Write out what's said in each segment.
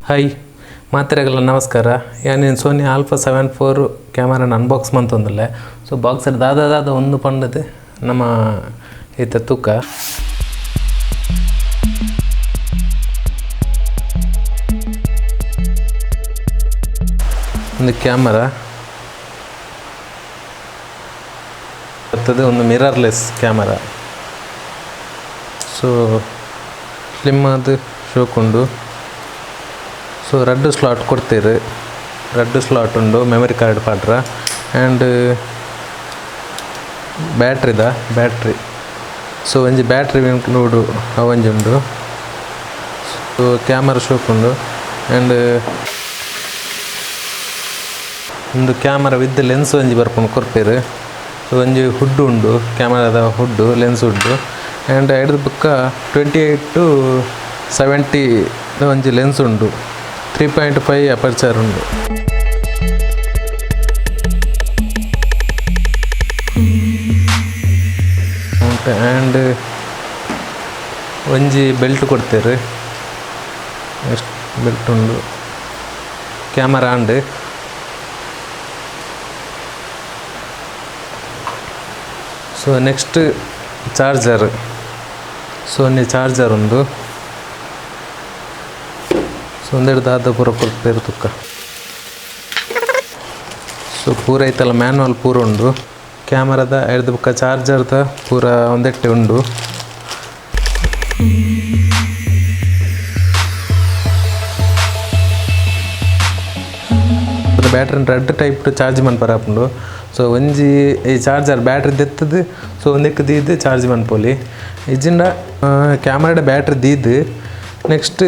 Hi ಮಾತ್ರೆಗಳ ನಮಸ್ಕಾರ ಯಾನೇನು ಸೋನಿ ಆಲ್ಫಾ 7 IV ಕ್ಯಾಮರಾನ ಅನ್ಬಾಕ್ಸ್ ಮಂತೊಂದುಲ್ಲೆ ಸೊ ಬಾಕ್ಸರ್ ದಾದ ಒಂದು ಪಂಡದೆ ನಮ್ಮ ಈತ ತೂಕ ಒಂದು ಕ್ಯಾಮರಾ ಬರ್ತದೆ, ಒಂದು ಮಿರರ್ಲೆಸ್ ಕ್ಯಾಮರಾ. ಸೊ ಸ್ಲಿಮ್ ಅದು ಶೋಕುಂಡು. ಸೊ ರೆಡ್ ಸ್ಲಾಟ್ ಕೊಡ್ತೀರಿ, ರೆಡ್ ಸ್ಲಾಟ್ ಉಂಡು ಮೆಮರಿ ಕಾರ್ಡ್ ಪಾಡ್ರ. ಆ್ಯಂಡ್ ಬ್ಯಾಟ್ರಿ ಸೊ ಒಂಜಿ ಬ್ಯಾಟ್ರಿ ಇನ್ಕ್ಲೂಡು ಅವಂಜಿ ಉಂಡು. ಸೊ ಕ್ಯಾಮರಾ ಶೋಕುಂಡು. ಆ್ಯಂಡ್ ಒಂದು ಕ್ಯಾಮರಾ ವಿತ್ ಲೆನ್ಸ್ ಒಂಜಿ ಬರ್ಪುಂಡು ಕೊರ್ಪೇರು. ಸೊ ಒಂಜಿ ಹುಡ್ಡು ಉಂಡು, ಕ್ಯಾಮರಾದ ಹುಡ್ಡು ಲೆನ್ಸ್ ಹುಡ್ಡು. ಆ್ಯಂಡ್ ಐಡ್ದು ಬುಕ್ಕ 28 to 70 ಒಂಜಿ ಲೆನ್ಸ್ ಉಂಡು. 3.5 ಅಪರ್ಚರ್ ಉಂಡು. ಆ್ಯಂಡ್ ಒಂಜಿ ಬೆಲ್ಟ್ ಕೊಡ್ತೇವೆ, ಎಷ್ಟು ಬೆಲ್ಟ್ ಉಂಡು. Camera and so next charger, Sony charger ಉಂಡು. ಸೊ ಒಂದೆರಡು ದಾದ ಪೂರ ಕೊಡ್ತೇವೆ ತುಕ್ಕ. ಸೊ ಪೂರ ಐತಲ್ಲ ಮ್ಯಾನ್ಯಲ್ ಪೂರ ಉಂಡು. ಕ್ಯಾಮರಾದ ಐದು ಬುಕ್ಕ ಚಾರ್ಜರ್ದ ಪೂರ ಒಂದೆಟ್ಟೆ ಉಂಡು. ಬ್ಯಾಟ್ರಿ ರೆಡ್ ಟೈಪ್ ಚಾರ್ಜ್ ಮನ್ಪರಾಪುಂಡು. ಸೊ ಒಂಜಿ ಈ ಚಾರ್ಜರ್ ಬ್ಯಾಟ್ರಿ ದೆತ್ತದು. ಸೊ ಒಂದಕ್ಕೆ ದೀದು ಚಾರ್ಜ್ ಮನ್ಪೊಲಿ ಇಜ್ಜಿಂಡ ಕ್ಯಾಮರಾದ ಬ್ಯಾಟ್ರಿ ದೀದು. ನೆಕ್ಸ್ಟ್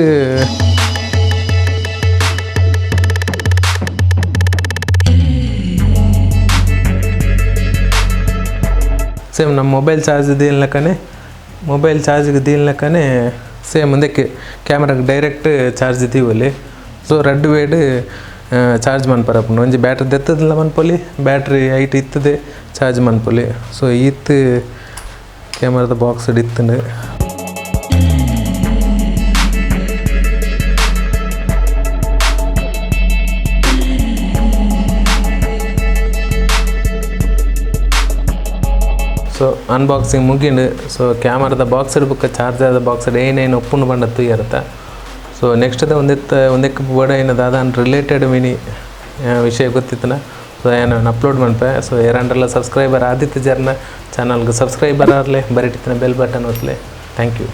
ಸೇಮ್ ನಮ್ಮ ಮೊಬೈಲ್ ಚಾರ್ಜ್ ದೀಲ್ನಕ್ಕನೆ ಸೇಮ್ ಒಂದಕ್ಕೆ ಕ್ಯಾಮ್ರಾಗೆ ಡೈರೆಕ್ಟ್ ಚಾರ್ಜ್ ದೀವಲ್ಲಿ. ಸೊ ರೆಡ್ ವೇಡ್ ಚಾರ್ಜ್ ಮನ್ಪರಪ್ಪುಂಡು. ಒಂಜಿ ಬ್ಯಾಟ್ರಿ ದೆತ್ತದಿಲ್ಲ ಮನ್ಪೊಲಿ, ಬ್ಯಾಟ್ರಿ ಹೈಟ್ ಇತ್ತದೆ ಚಾರ್ಜ್ ಮನ್ಪೊಲಿ. ಸೊ ಈತ್ ಕ್ಯಾಮ್ರಾದ ಬಾಕ್ಸ್ ಇತ್ತಂಡು. ಸೊ ಅನ್ಬಾಕ್ಸಿಂಗ್ ಮುಗಿಂಡು. ಸೊ ಕ್ಯಾಮರಾದ ಬಾಕ್ಸಡ್ ಬುಕ್ಕ ಚಾರ್ಜರ್ದ ಬಾಕ್ಸಡ್ ಏನೇನು ಒಪ್ಪುಂಡು ಬಂಡತ್ತು ಇರುತ್ತೆ. ಸೊ ನೆಕ್ಸ್ಟ್ ಒಂದಕ್ಕೆ ಬೋರ್ಡ್ ಏನದ ಅದನ್ನು ರಿಲೇಟೆಡ್ ಮಿನಿ ವಿಷಯ ಗೊತ್ತಿತ್ತನ. ಸೊ ಏನು ಅಪ್ಲೋಡ್ ಮನ್ಪೆ. ಸೊ ಯಾರಂಡ್ರೆಲ್ಲ ಸಬ್ಸ್ಕ್ರೈಬರ್ ಆದಿತ್ಯ ಜರ್ನ ಚಾನಲ್ಗೆ ಸಬ್ಸ್ಕ್ರೈಬರ್ ಆಗಲಿ ಬರೀಟಿನ ಬೆಲ್ ಬಟನ್ ಒತ್ತಲೆ. Thank you.